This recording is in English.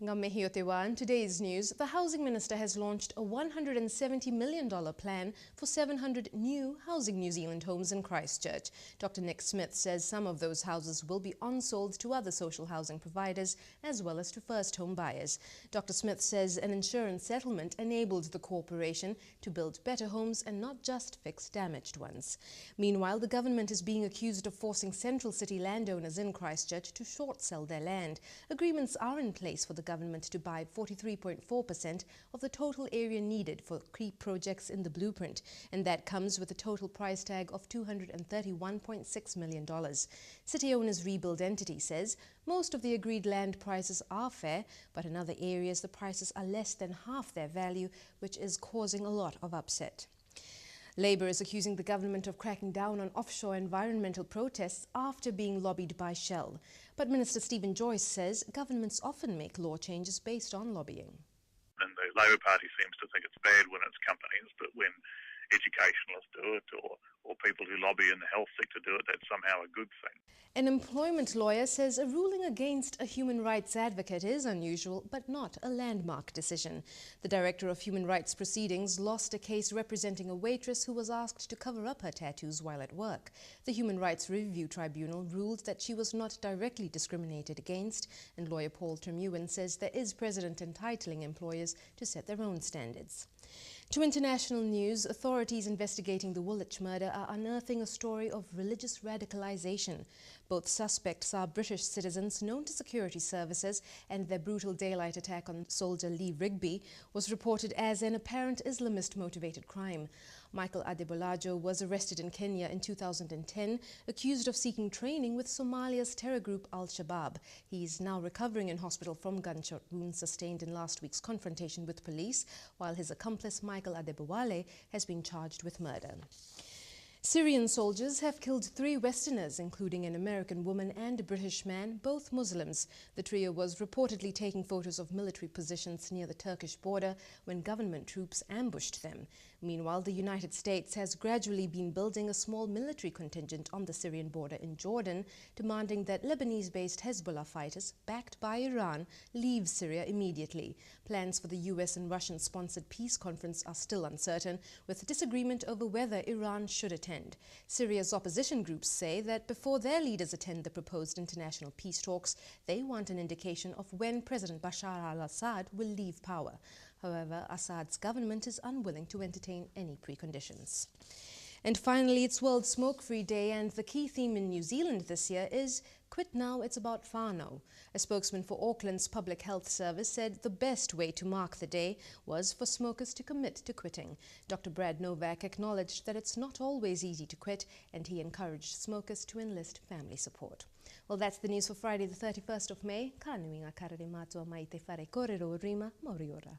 Ngā te wā. In today's news, the Housing Minister has launched a $170 million plan for 700 new Housing New Zealand homes in Christchurch. Dr. Nick Smith says some of those houses will be on-sold to other social housing providers as well as to first home buyers. Dr. Smith says an insurance settlement enabled the corporation to build better homes and not just fix damaged ones. Meanwhile, the government is being accused of forcing central city landowners in Christchurch to short-sell their land. Agreements are in place for the government to buy 43.4% of the total area needed for key projects in the blueprint, and that comes with a total price tag of $231.6 million. City Owners Rebuild Entity says most of the agreed land prices are fair, but in other areas the prices are less than half their value, which is causing a lot of upset. Labour is accusing the government of cracking down on offshore environmental protests after being lobbied by Shell. But Minister Stephen Joyce says governments often make law changes based on lobbying. And the Labour Party seems to think it's bad when it's companies, but when educationalists do it or people who lobby in the health sector do it, that's somehow a good thing. An employment lawyer says a ruling against a human rights advocate is unusual, but not a landmark decision. The director of human rights proceedings lost a case representing a waitress who was asked to cover up her tattoos while at work. The Human Rights Review Tribunal ruled that she was not directly discriminated against, and lawyer Paul Termewen says there is precedent entitling employers to set their own standards. To international news, authorities investigating the Woolwich murder are unearthing a story of religious radicalization. Both suspects are British citizens known to security services, and their brutal daylight attack on soldier Lee Rigby was reported as an apparent Islamist-motivated crime. Michael Adebolajo was arrested in Kenya in 2010, accused of seeking training with Somalia's terror group al-Shabaab. He is now recovering in hospital from gunshot wounds sustained in last week's confrontation with police, while his accomplice Michael Adebowale has been charged with murder. Syrian soldiers have killed 3 Westerners, including an American woman and a British man, both Muslims. The trio was reportedly taking photos of military positions near the Turkish border when government troops ambushed them. Meanwhile, the United States has gradually been building a small military contingent on the Syrian border in Jordan, demanding that Lebanese-based Hezbollah fighters, backed by Iran, leave Syria immediately. Plans for the US and Russian-sponsored peace conference are still uncertain, with disagreement over whether Iran should attend. Syria's opposition groups say that before their leaders attend the proposed international peace talks, they want an indication of when President Bashar al-Assad will leave power. However, Assad's government is unwilling to entertain any preconditions. And finally, it's World Smoke-Free Day, and the key theme in New Zealand this year is Quit Now, It's About Whānau. A spokesman for Auckland's Public Health Service said the best way to mark the day was for smokers to commit to quitting. Dr. Brad Novak acknowledged that it's not always easy to quit, and he encouraged smokers to enlist family support. Well, that's the news for Friday the 31st of May. Ka nui ngā karere mātua mai te whare kōrero rima, moriora.